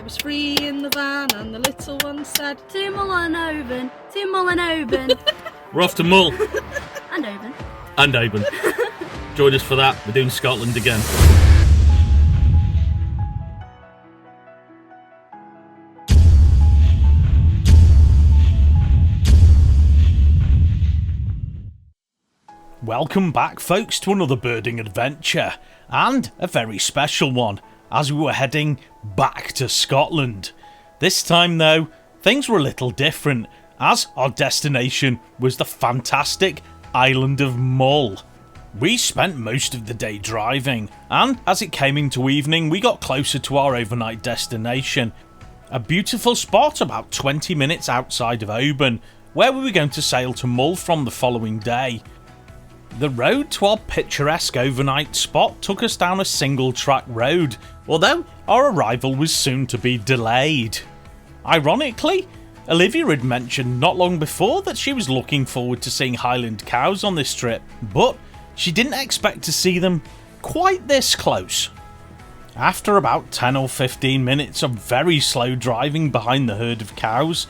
was 3 in the van and the little one said, "To Mull and Oban, to Mull and Oban." We're off to Mull. And Oban. And Oban. Join us for that. We're doing Scotland again. Welcome back, folks, to another birding adventure, and a very special one, as we were heading back to Scotland. This time, though, things were a little different, as our destination was the fantastic Island of Mull. We spent most of the day driving, and as it came into evening, we got closer to our overnight destination, a beautiful spot about 20 minutes outside of Oban, where we were going to sail to Mull from the following day. The road to our picturesque overnight spot took us down a single-track road, although our arrival was soon to be delayed. Ironically, Olivia had mentioned not long before that she was looking forward to seeing Highland cows on this trip, but she didn't expect to see them quite this close. After about 10 or 15 minutes of very slow driving behind the herd of cows,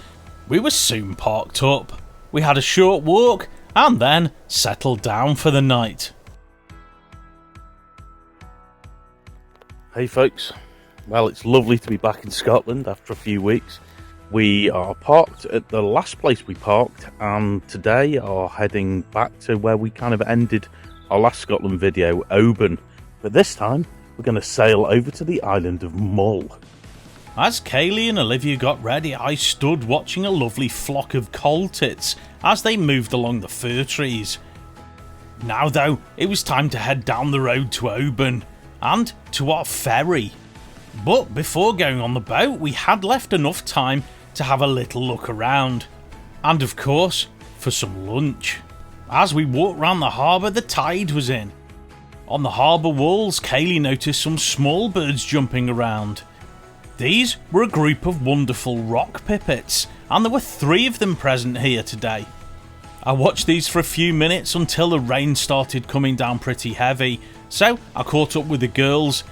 we were soon parked up. We had a short walk and then settled down for the night. Hey folks, well, it's lovely to be back in Scotland after a few weeks. We are parked at the last place we parked, and today are heading back to where we kind of ended our last Scotland video, Oban. But this time, we're going to sail over to the island of Mull. As Kaylee and Olivia got ready, I stood watching a lovely flock of coal tits as they moved along the fir trees. Now though, it was time to head down the road to Oban, and to our ferry. But before going on the boat, we had left enough time to have a little look around, and of course, for some lunch. As we walked round the harbour, the tide was in. On the harbour walls, Kaylee noticed some small birds jumping around. These were a group of wonderful rock pipits, and there were 3 of them present here today. I watched these for a few minutes until the rain started coming down pretty heavy, so I caught up with the girls,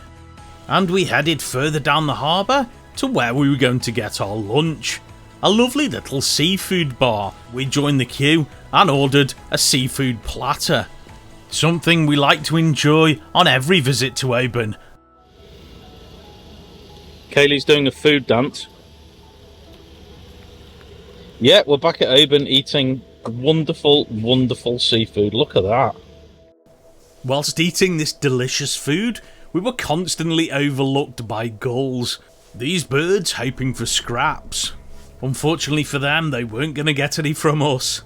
and we headed further down the harbour to where we were going to get our lunch. A lovely little seafood bar. We joined the queue and ordered a seafood platter, something we like to enjoy on every visit to Oban. Kaylee's doing a food dance. Yeah, we're back at Oban eating wonderful, wonderful seafood. Look at that. Whilst eating this delicious food, we were constantly overlooked by gulls. These birds hoping for scraps. Unfortunately for them, they weren't going to get any from us.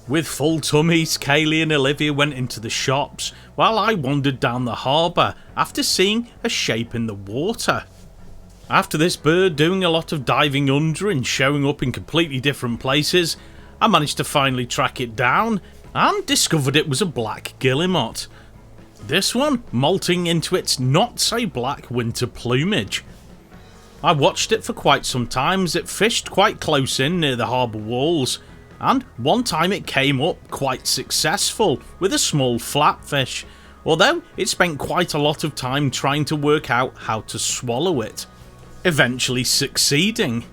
With full tummies, Kaylee and Olivia went into the shops, while I wandered down the harbour after seeing a shape in the water. After this bird doing a lot of diving under and showing up in completely different places, I managed to finally track it down and discovered it was a black guillemot. This one molting into its not so black winter plumage. I watched it for quite some time as it fished quite close in near the harbour walls, and one time it came up quite successful with a small flatfish, although it spent quite a lot of time trying to work out how to swallow it, eventually succeeding.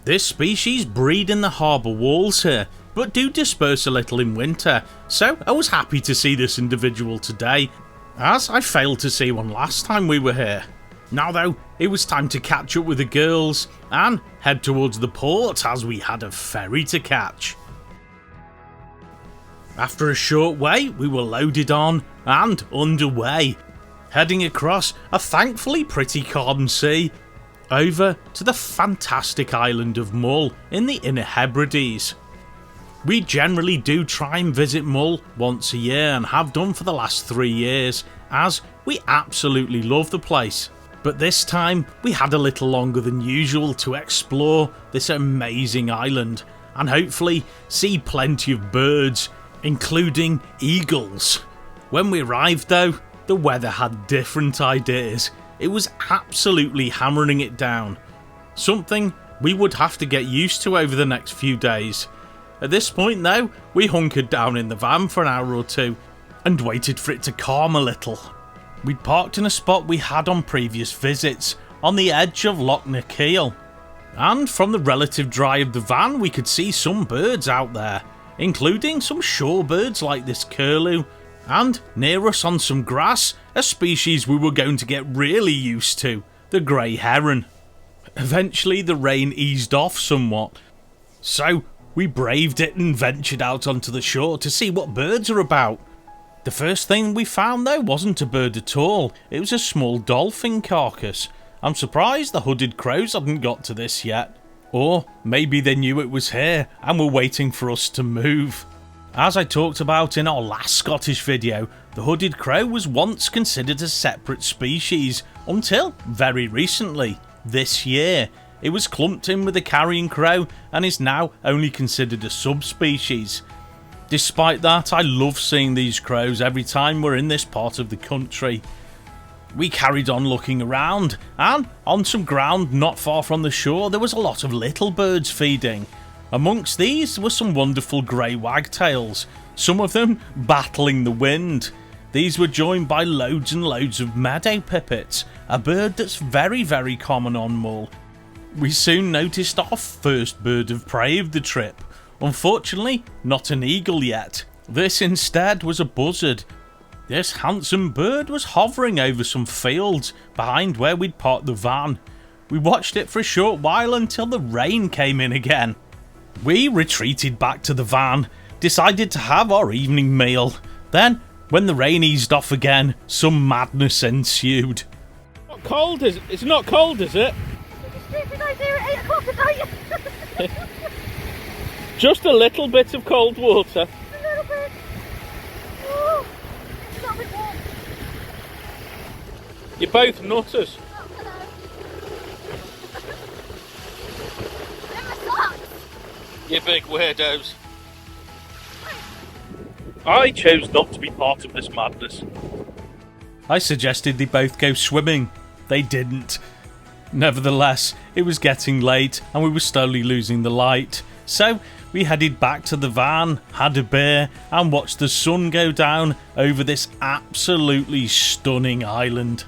This species breed in the harbour walls here, but do disperse a little in winter, so I was happy to see this individual today, as I failed to see one last time we were here. Now though, it was time to catch up with the girls and head towards the port as we had a ferry to catch. After a short wait, we were loaded on and underway, heading across a thankfully pretty calm sea, over to the fantastic island of Mull in the Inner Hebrides. We generally do try and visit Mull once a year and have done for the last 3 years, as we absolutely love the place. But this time we had a little longer than usual to explore this amazing island and hopefully see plenty of birds, including eagles. When we arrived though, the weather had different ideas. It was absolutely hammering it down, something we would have to get used to over the next few days. At this point though, we hunkered down in the van for an hour or two and waited for it to calm a little. We'd parked in a spot we had on previous visits, on the edge of Loch Keel. And from the relative dry of the van we could see some birds out there, including some shorebirds like this curlew, and near us on some grass, a species we were going to get really used to, the grey heron. Eventually the rain eased off somewhat, so we braved it and ventured out onto the shore to see what birds are about. The first thing we found though wasn't a bird at all, it was a small dolphin carcass. I'm surprised the hooded crows hadn't got to this yet. Or maybe they knew it was here and were waiting for us to move. As I talked about in our last Scottish video, the hooded crow was once considered a separate species until very recently, this year. It was clumped in with the carrion crow and is now only considered a subspecies. Despite that, I love seeing these crows every time we're in this part of the country. We carried on looking around, and on some ground not far from the shore there was a lot of little birds feeding. Amongst these were some wonderful grey wagtails, some of them battling the wind. These were joined by loads and loads of meadow pipits, a bird that's very common on Mull. We soon noticed our first bird of prey of the trip. Unfortunately, not an eagle yet. This instead was a buzzard. This handsome bird was hovering over some fields behind where we'd parked the van. We watched it for a short while until the rain came in again. We retreated back to the van, decided to have our evening meal. Then, when the rain eased off again, some madness ensued. Not cold, is it? It's not cold, is it? Stupid idea at 8 o'clock at night. Just a little bit of cold water. A little bit. Oh, it's not a bit warm. You're both nutters. Oh, hello. And my socks. You big weirdos. I chose not to be part of this madness. I suggested they both go swimming. They didn't. Nevertheless, it was getting late and we were slowly losing the light. So we headed back to the van, had a beer and watched the sun go down over this absolutely stunning island.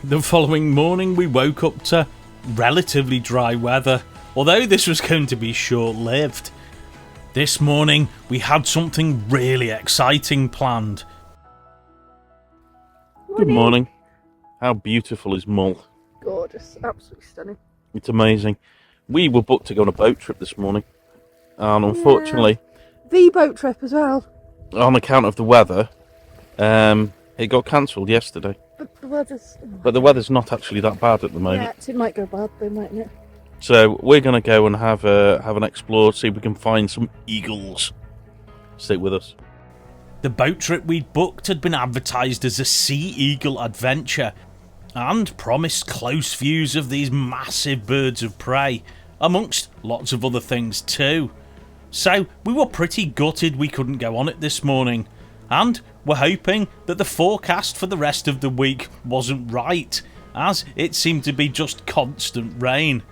The following morning we woke up to relatively dry weather, although this was going to be short-lived. This morning we had something really exciting planned. Good morning. How beautiful is Mull? Gorgeous, absolutely stunning. It's amazing. We were booked to go on a boat trip this morning, and unfortunately, The boat trip as well. on account of the weather, it got cancelled yesterday. But the weather's... But the weather's not actually that bad at the moment. Yeah, it might go bad though, mightn't it? So we're going to go and have an explore, see if we can find some eagles. Stay with us. The boat trip we'd booked had been advertised as a Sea Eagle adventure and promised close views of these massive birds of prey, amongst lots of other things too. So we were pretty gutted we couldn't go on it this morning, and were hoping that the forecast for the rest of the week wasn't right, as it seemed to be just constant rain.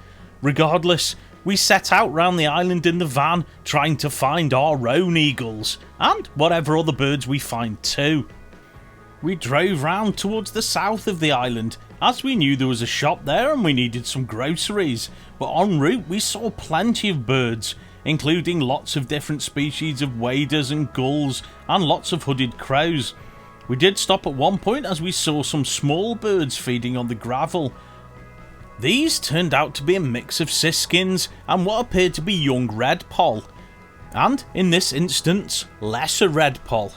Regardless, we set out round the island in the van trying to find our own eagles, and whatever other birds we find too. We drove round towards the south of the island, as we knew there was a shop there and we needed some groceries, but en route we saw plenty of birds, including lots of different species of waders and gulls, and lots of hooded crows. We did stop at one point as we saw some small birds feeding on the gravel. These turned out to be a mix of siskins and what appeared to be young redpoll, and in this instance, lesser redpoll.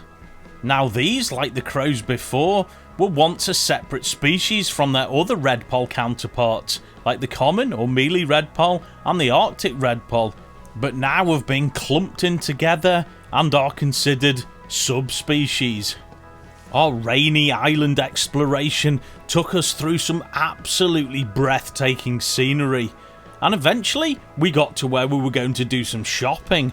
Now these, like the crows before, were once a separate species from their other redpoll counterparts, like the common or mealy redpoll and the Arctic redpoll, but now have been clumped in together and are considered subspecies. Our rainy island exploration took us through some absolutely breathtaking scenery, and eventually we got to where we were going to do some shopping.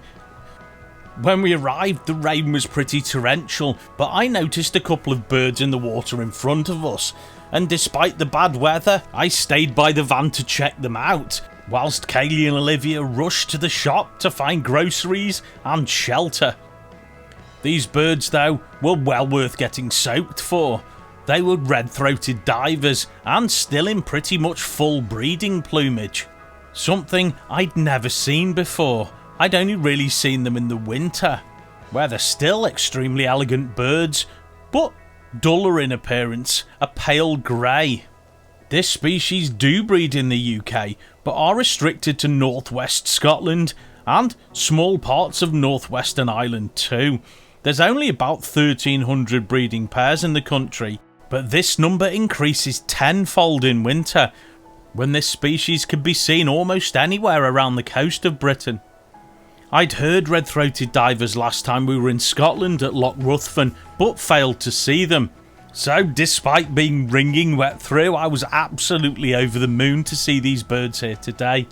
When we arrived, the rain was pretty torrential, but I noticed a couple of birds in the water in front of us, and despite the bad weather, I stayed by the van to check them out, whilst Kaylee and Olivia rushed to the shop to find groceries and shelter. These birds, though, were well worth getting soaked for. They were red-throated divers and still in pretty much full breeding plumage. Something I'd never seen before. I'd only really seen them in the winter, where they're still extremely elegant birds, but duller in appearance, a pale grey. This species do breed in the UK, but are restricted to northwest Scotland and small parts of northwestern Ireland too. There's only about 1,300 breeding pairs in the country, but this number increases tenfold in winter, when this species could be seen almost anywhere around the coast of Britain. I'd heard red-throated divers last time we were in Scotland at Loch Ruthven, but failed to see them. So despite being wringing wet through, I was absolutely over the moon to see these birds here today.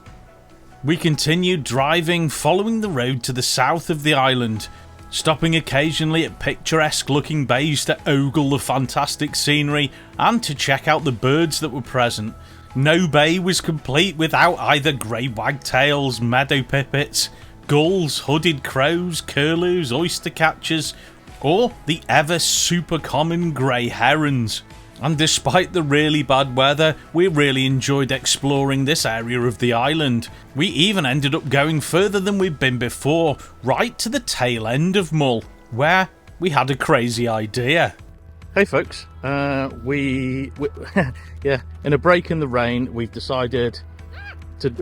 We continued driving, following the road to the south of the island, stopping occasionally at picturesque looking bays to ogle the fantastic scenery and to check out the birds that were present. No bay was complete without either grey wagtails, meadow pipits, gulls, hooded crows, curlews, oyster catchers, or the ever super common grey herons. And despite the really bad weather, we really enjoyed exploring this area of the island. We even ended up going further than we'd been before, right to the tail end of Mull, where we had a crazy idea. Hey folks, we yeah, in a break in the rain, we've decided to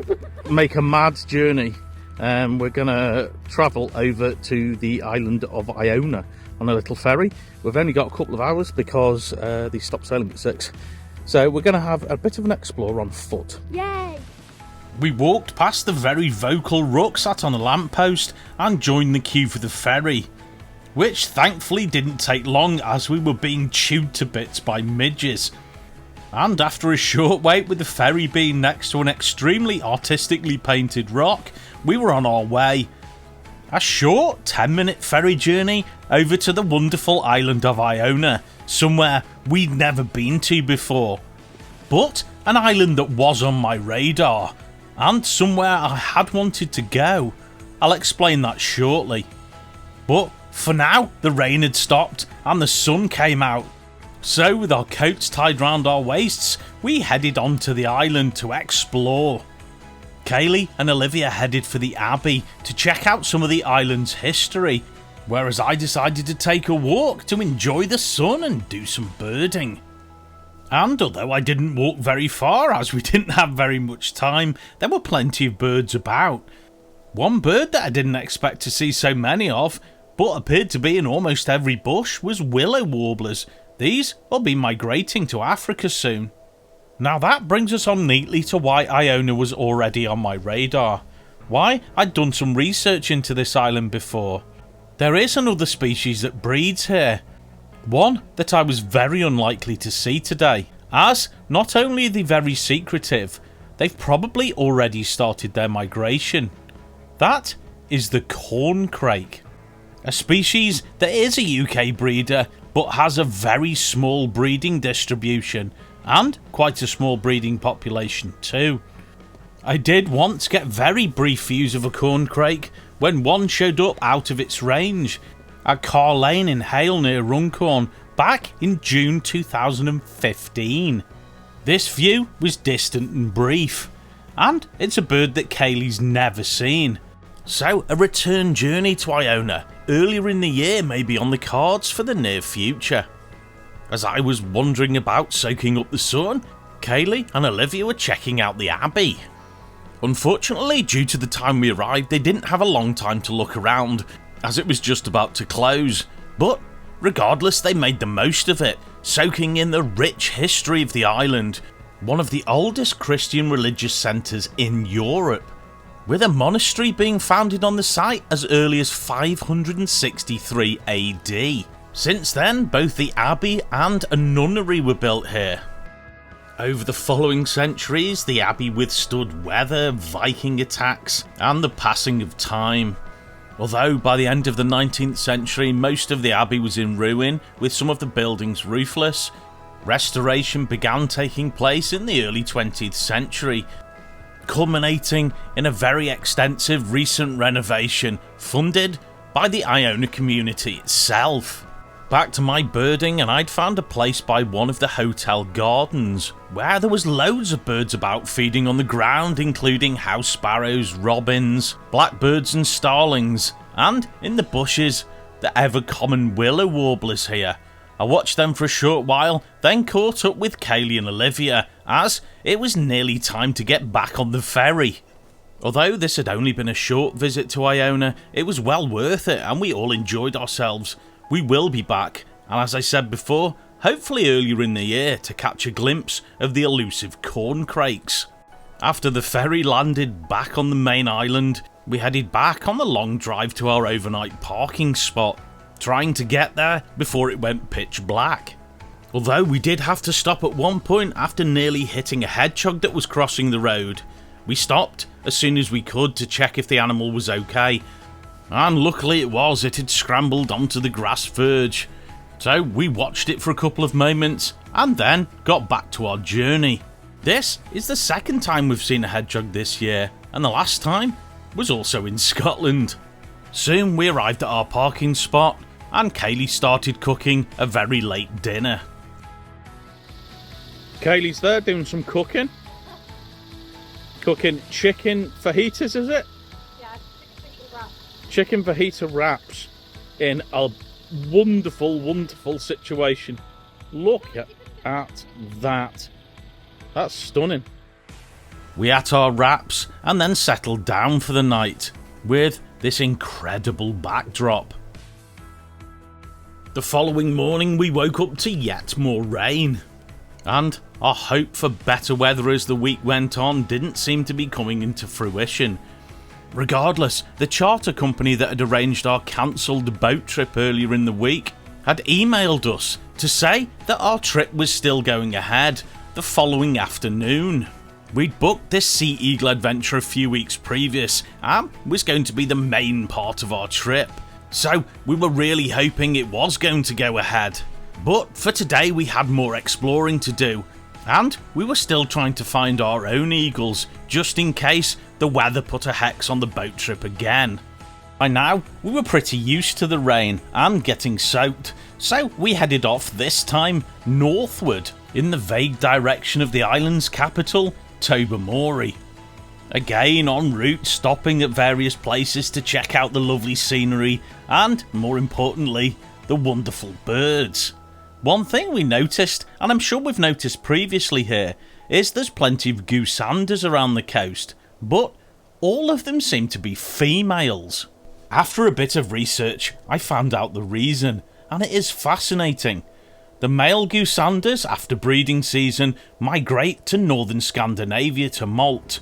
make a mad journey. We're gonna travel over to the island of Iona on a little ferry. We've only got a couple of hours because they stopped sailing at 6. So we're gonna have a bit of an explore on foot. Yay! We walked past the very vocal Rook sat on a lamppost and joined the queue for the ferry, which thankfully didn't take long as we were being chewed to bits by midges. And after a short wait, with the ferry being next to an extremely artistically painted rock, we were on our way. A short 10-minute ferry journey over to the wonderful island of Iona, somewhere we'd never been to before. But an island that was on my radar, and somewhere I had wanted to go. I'll explain that shortly. But for now, the rain had stopped and the sun came out. So with our coats tied round our waists, we headed on to the island to explore. Kaylee and Olivia headed for the Abbey to check out some of the island's history, whereas I decided to take a walk to enjoy the sun and do some birding. And although I didn't walk very far as we didn't have very much time, there were plenty of birds about. One bird that I didn't expect to see so many of, but appeared to be in almost every bush, was willow warblers. These will be migrating to Africa soon. Now that brings us on neatly to why Iona was already on my radar. Why I'd done some research into this island before. There is another species that breeds here. One that I was very unlikely to see today, as not only are they very secretive, they've probably already started their migration. That is the corncrake. A species that is a UK breeder, but has a very small breeding distribution, and quite a small breeding population too. I did once get very brief views of a corncrake when one showed up out of its range at Carr Lane in Hale near Runcorn back in June 2015. This view was distant and brief, and it's a bird that Kaylee's never seen. So a return journey to Iona earlier in the year may be on the cards for the near future. As I was wandering about soaking up the sun, Kaylee and Olivia were checking out the Abbey. Unfortunately, due to the time we arrived, they didn't have a long time to look around, as it was just about to close. But regardless, they made the most of it, soaking in the rich history of the island, one of the oldest Christian religious centres in Europe, with a monastery being founded on the site as early as 563 AD. Since then, both the abbey and a nunnery were built here. Over the following centuries, the abbey withstood weather, Viking attacks, and the passing of time. Although by the end of the 19th century, most of the abbey was in ruin, with some of the buildings roofless, restoration began taking place in the early 20th century, culminating in a very extensive recent renovation funded by the Iona community itself. back to my birding, and I'd found a place by one of the hotel gardens where there was loads of birds about feeding on the ground, including house sparrows, robins, blackbirds and starlings, and in the bushes, the ever common willow warblers here. I watched them for a short while, then caught up with Kaylee and Olivia, as it was nearly time to get back on the ferry. Although this had only been a short visit to Iona, it was well worth it and we all enjoyed ourselves. We will be back, and as I said before, hopefully earlier in the year to catch a glimpse of the elusive corncrakes. After the ferry landed back on the main island, we headed back on the long drive to our overnight parking spot, trying to get there before it went pitch black. Although we did have to stop at one point after nearly hitting a hedgehog that was crossing the road. We stopped as soon as we could to check if the animal was okay, and luckily it was. It had scrambled onto the grass verge. So we watched it for a couple of moments and then got back to our journey. This is the second time we've seen a hedgehog this year, and the last time was also in Scotland. Soon we arrived at our parking spot and Kaylee started cooking a very late dinner. Kaylee's there doing some cooking. Cooking chicken fajitas, is it? Yeah, Chicken fajita wraps in a wonderful, wonderful situation. Look at that. That's stunning. We ate our wraps and then settled down for the night with this incredible backdrop. The following morning we woke up to yet more rain, and our hope for better weather as the week went on didn't seem to be coming into fruition. Regardless, the charter company that had arranged our cancelled boat trip earlier in the week had emailed us to say that our trip was still going ahead the following afternoon. We'd booked this Sea Eagle adventure a few weeks previous and was going to be the main part of our trip, so we were really hoping it was going to go ahead. But for today we had more exploring to do, and we were still trying to find our own eagles just in case the weather put a hex on the boat trip again. By now we were pretty used to the rain and getting soaked, so we headed off, this time northward in the vague direction of the island's capital, Tobermory. Again en route, stopping at various places to check out the lovely scenery and, more importantly, the wonderful birds. One thing we noticed, and I'm sure we've noticed previously here, is there's plenty of goosanders around the coast, but all of them seem to be females. After a bit of research, I found out the reason, and it is fascinating. The male goosanders, after breeding season, migrate to northern Scandinavia to molt,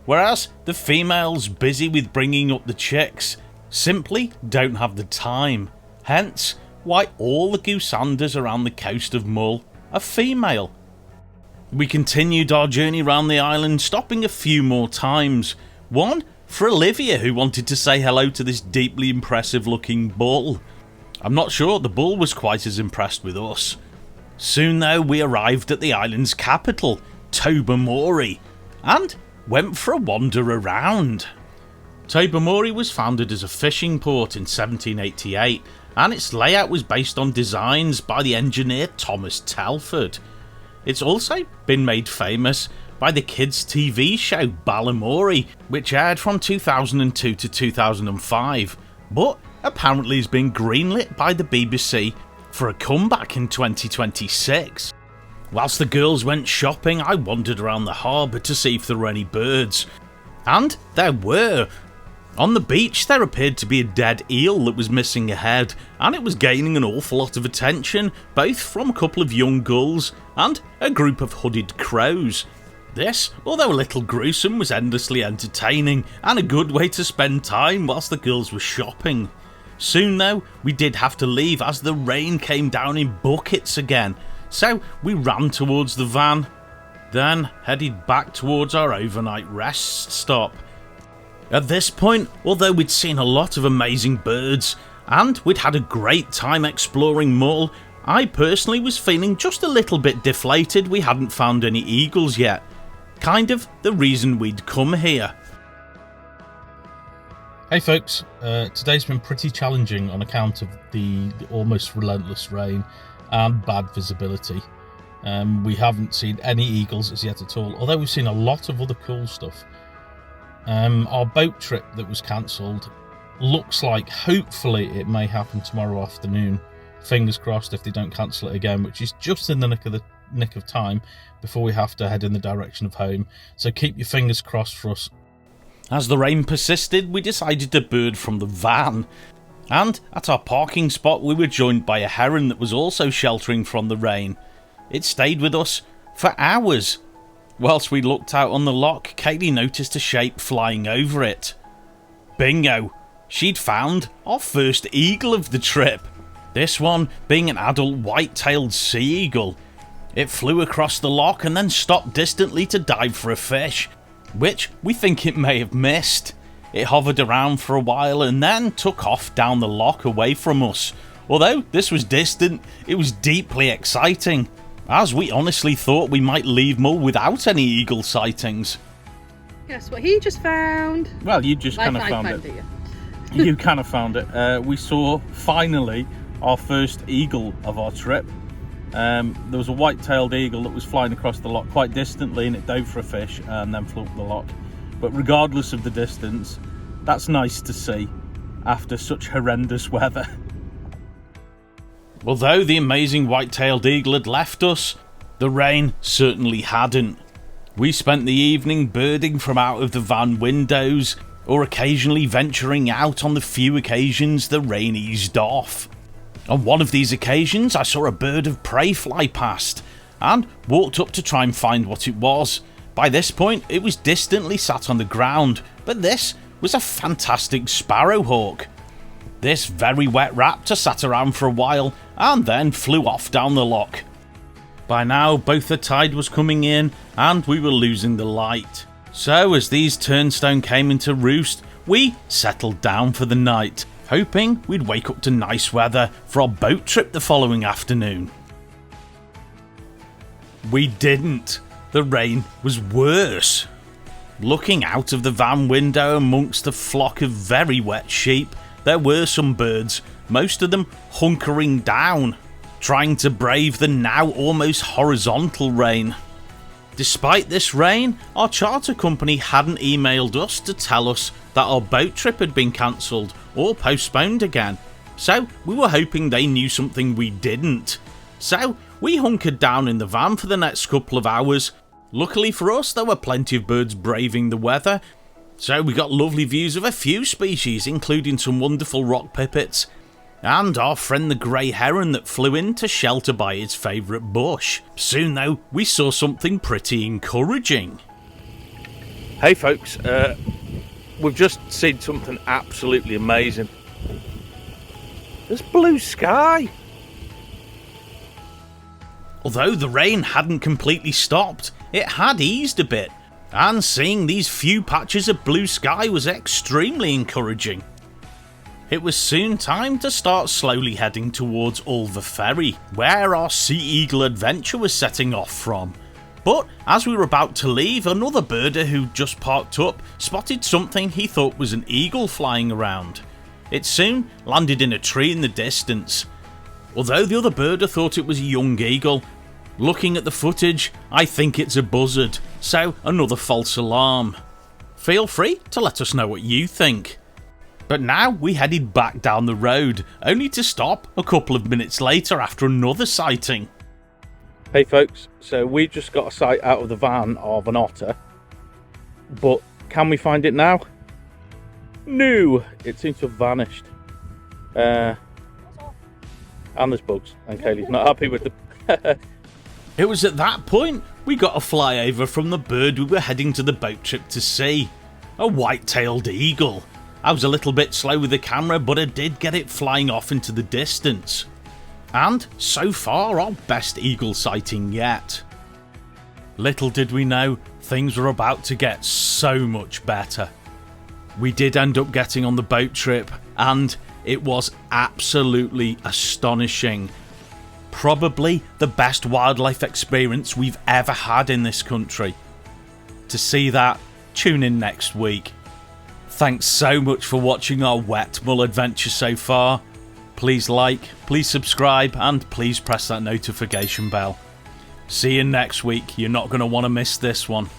whereas the females busy with bringing up the chicks simply don't have the time. Hence, why all the goosanders around the coast of Mull are female. We continued our journey around the island, stopping a few more times. One for Olivia, who wanted to say hello to this deeply impressive looking bull. I'm not sure the bull was quite as impressed with us. Soon though we arrived at the island's capital, Tobermory, and went for a wander around. Tobermory was founded as a fishing port in 1788, and its layout was based on designs by the engineer Thomas Telford. It's also been made famous by the kids' TV show Balamory, which aired from 2002 to 2005, but apparently has been greenlit by the BBC for a comeback in 2026. Whilst the girls went shopping, I wandered around the harbour to see if there were any birds, and there were. On the beach there appeared to be a dead eel that was missing a head, and it was gaining an awful lot of attention, both from a couple of young gulls and a group of hooded crows. This, although a little gruesome, was endlessly entertaining and a good way to spend time whilst the girls were shopping. Soon though, we did have to leave as the rain came down in buckets again, so we ran towards the van, then headed back towards our overnight rest stop. At this point, although we'd seen a lot of amazing birds and we'd had a great time exploring Mull, I personally was feeling just a little bit deflated we hadn't found any eagles yet. Kind of the reason we'd come here. Hey folks, today's been pretty challenging on account of the almost relentless rain and bad visibility. We haven't seen any eagles as yet at all, although we've seen a lot of other cool stuff. Our boat trip that was cancelled looks like hopefully it may happen tomorrow afternoon. Fingers crossed if they don't cancel it again, which is just in the nick of time before we have to head in the direction of home. So keep your fingers crossed for us. As the rain persisted, we decided to bird from the van. And at our parking spot, we were joined by a heron that was also sheltering from the rain. It stayed with us for hours. Whilst we looked out on the loch, Kaylee noticed a shape flying over it. Bingo! She'd found our first eagle of the trip. This one being an adult white-tailed sea eagle. It flew across the loch and then stopped distantly to dive for a fish, which we think it may have missed. It hovered around for a while and then took off down the loch away from us. Although this was distant, it was deeply exciting, as we honestly thought we might leave Mull without any eagle sightings. Guess what he just found? Well, you just kind of found it. You kind of found it. We saw finally our first eagle of our trip. There was a white-tailed eagle that was flying across the loch quite distantly, and it dove for a fish and then flew up the loch. But regardless of the distance, that's nice to see after such horrendous weather. Although the amazing white-tailed eagle had left us, the rain certainly hadn't. We spent the evening birding from out of the van windows, or occasionally venturing out on the few occasions the rain eased off. On one of these occasions, I saw a bird of prey fly past, and walked up to try and find what it was. By this point, it was distantly sat on the ground, but this was a fantastic sparrowhawk. This very wet raptor sat around for a while, and then flew off down the loch. By now, both the tide was coming in, and we were losing the light. So, as these turnstone came into roost, we settled down for the night, hoping we'd wake up to nice weather for our boat trip the following afternoon. We didn't. The rain was worse. Looking out of the van window amongst the flock of very wet sheep, there were some birds, most of them hunkering down, trying to brave the now almost horizontal rain. Despite this rain, our charter company hadn't emailed us to tell us that our boat trip had been cancelled or postponed again, so we were hoping they knew something we didn't. So we hunkered down in the van for the next couple of hours. Luckily for us, there were plenty of birds braving the weather, so we got lovely views of a few species, including some wonderful rock pipits, and our friend the grey heron that flew in to shelter by his favourite bush. Soon though, we saw something pretty encouraging. Hey folks, we've just seen something absolutely amazing. There's blue sky. Although the rain hadn't completely stopped, it had eased a bit, and seeing these few patches of blue sky was extremely encouraging. It was soon time to start slowly heading towards Ulva Ferry, where our Sea Eagle adventure was setting off from. But as we were about to leave, another birder who just parked up spotted something he thought was an eagle flying around. It soon landed in a tree in the distance. Although the other birder thought it was a young eagle, looking at the footage, I think it's a buzzard, so another false alarm. Feel free to let us know what you think. But now we headed back down the road, only to stop a couple of minutes later after another sighting. Hey folks, so we just got a sight out of the van of an otter, but can we find it now? No, it seems to have vanished. And there's bugs, and Kaylee's not happy with the... It was at that point we got a flyover from the bird we were heading to the boat trip to see. A white-tailed eagle. I was a little bit slow with the camera, but I did get it flying off into the distance. And so far, our best eagle sighting yet. Little did we know, things were about to get so much better. We did end up getting on the boat trip, and it was absolutely astonishing. Probably the best wildlife experience we've ever had in this country. To see that, tune in next week. Thanks so much for watching our wet mull adventure so far. Please like, please subscribe, and please press that notification bell. See you next week. You're not going to want to miss this one.